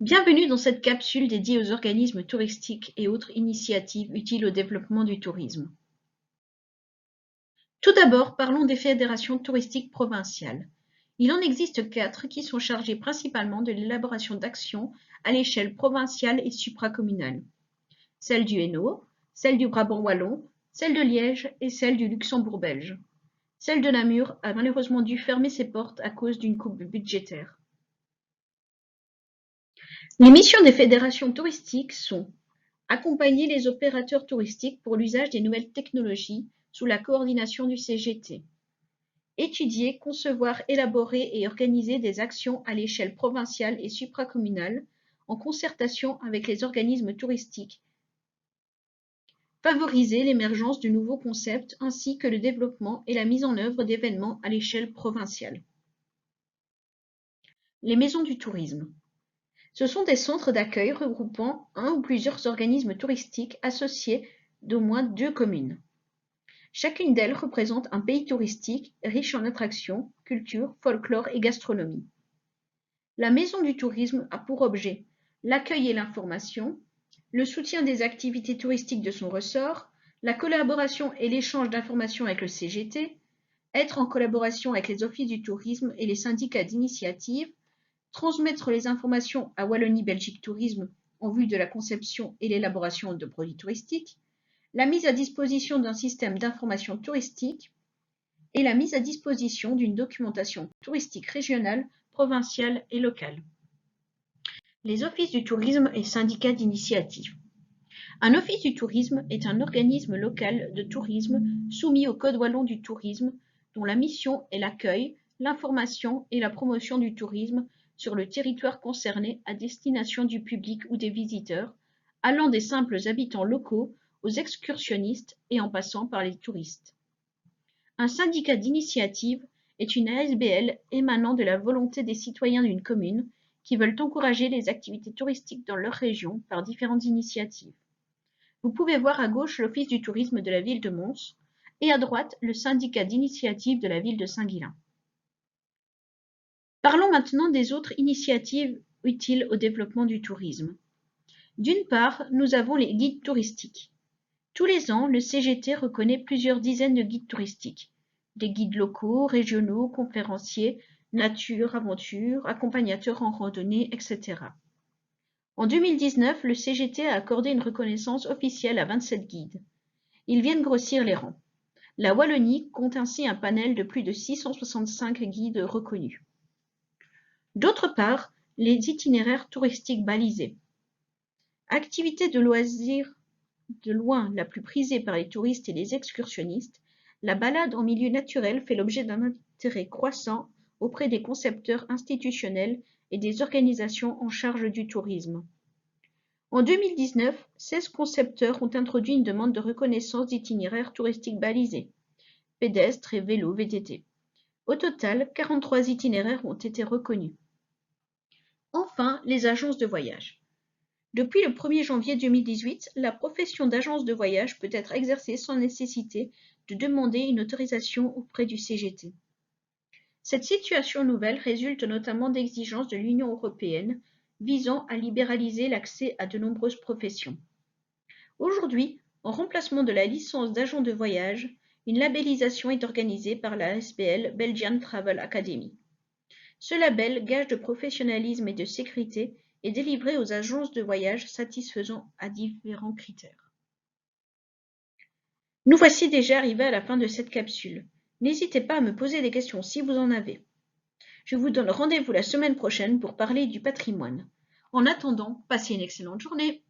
Bienvenue dans cette capsule dédiée aux organismes touristiques et autres initiatives utiles au développement du tourisme. Tout d'abord, parlons des fédérations touristiques provinciales. Il en existe 4 qui sont chargées principalement de l'élaboration d'actions à l'échelle provinciale et supracommunale. Celle du Hainaut, celle du Brabant wallon, celle de Liège et celle du Luxembourg belge. Celle de Namur a malheureusement dû fermer ses portes à cause d'une coupe budgétaire. Les missions des fédérations touristiques sont: accompagner les opérateurs touristiques pour l'usage des nouvelles technologies sous la coordination du CGT. Étudier, concevoir, élaborer et organiser des actions à l'échelle provinciale et supracommunale en concertation avec les organismes touristiques. Favoriser l'émergence de nouveaux concepts ainsi que le développement et la mise en œuvre d'événements à l'échelle provinciale. Les maisons du tourisme. Ce sont des centres d'accueil regroupant un ou plusieurs organismes touristiques associés d'au moins 2 communes. Chacune d'elles représente un pays touristique riche en attractions, culture, folklore et gastronomie. La maison du tourisme a pour objet l'accueil et l'information, le soutien des activités touristiques de son ressort, la collaboration et l'échange d'informations avec le CGT, être en collaboration avec les offices du tourisme et les syndicats d'initiative, transmettre les informations à Wallonie-Belgique Tourisme en vue de la conception et l'élaboration de produits touristiques, la mise à disposition d'un système d'information touristique et la mise à disposition d'une documentation touristique régionale, provinciale et locale. Les offices du tourisme et syndicats d'initiative. Un office du tourisme est un organisme local de tourisme soumis au Code wallon du tourisme dont la mission est l'accueil, l'information et la promotion du tourisme sur le territoire concerné à destination du public ou des visiteurs, allant des simples habitants locaux aux excursionnistes et en passant par les touristes. Un syndicat d'initiative est une ASBL émanant de la volonté des citoyens d'une commune qui veulent encourager les activités touristiques dans leur région par différentes initiatives. Vous pouvez voir à gauche l'Office du tourisme de la ville de Mons et à droite le syndicat d'initiative de la ville de Saint-Guilain. Parlons maintenant des autres initiatives utiles au développement du tourisme. D'une part, nous avons les guides touristiques. Tous les ans, le CGT reconnaît plusieurs dizaines de guides touristiques. Des guides locaux, régionaux, conférenciers, nature, aventure, accompagnateurs en randonnée, etc. En 2019, le CGT a accordé une reconnaissance officielle à 27 guides. Ils viennent grossir les rangs. La Wallonie compte ainsi un panel de plus de 665 guides reconnus. D'autre part, les itinéraires touristiques balisés. Activité de loisir de loin la plus prisée par les touristes et les excursionnistes, la balade en milieu naturel fait l'objet d'un intérêt croissant auprès des concepteurs institutionnels et des organisations en charge du tourisme. En 2019, 16 concepteurs ont introduit une demande de reconnaissance d'itinéraires touristiques balisés, pédestres et vélos VTT. Au total, 43 itinéraires ont été reconnus. Enfin, les agences de voyage. Depuis le 1er janvier 2018, la profession d'agence de voyage peut être exercée sans nécessité de demander une autorisation auprès du CGT. Cette situation nouvelle résulte notamment d'exigences de l'Union européenne visant à libéraliser l'accès à de nombreuses professions. Aujourd'hui, en remplacement de la licence d'agent de voyage, une labellisation est organisée par la ASBL Belgian Travel Academy. Ce label, gage de professionnalisme et de sécurité, est délivré aux agences de voyage satisfaisant à différents critères. Nous voici déjà arrivés à la fin de cette capsule. N'hésitez pas à me poser des questions si vous en avez. Je vous donne rendez-vous la semaine prochaine pour parler du patrimoine. En attendant, passez une excellente journée.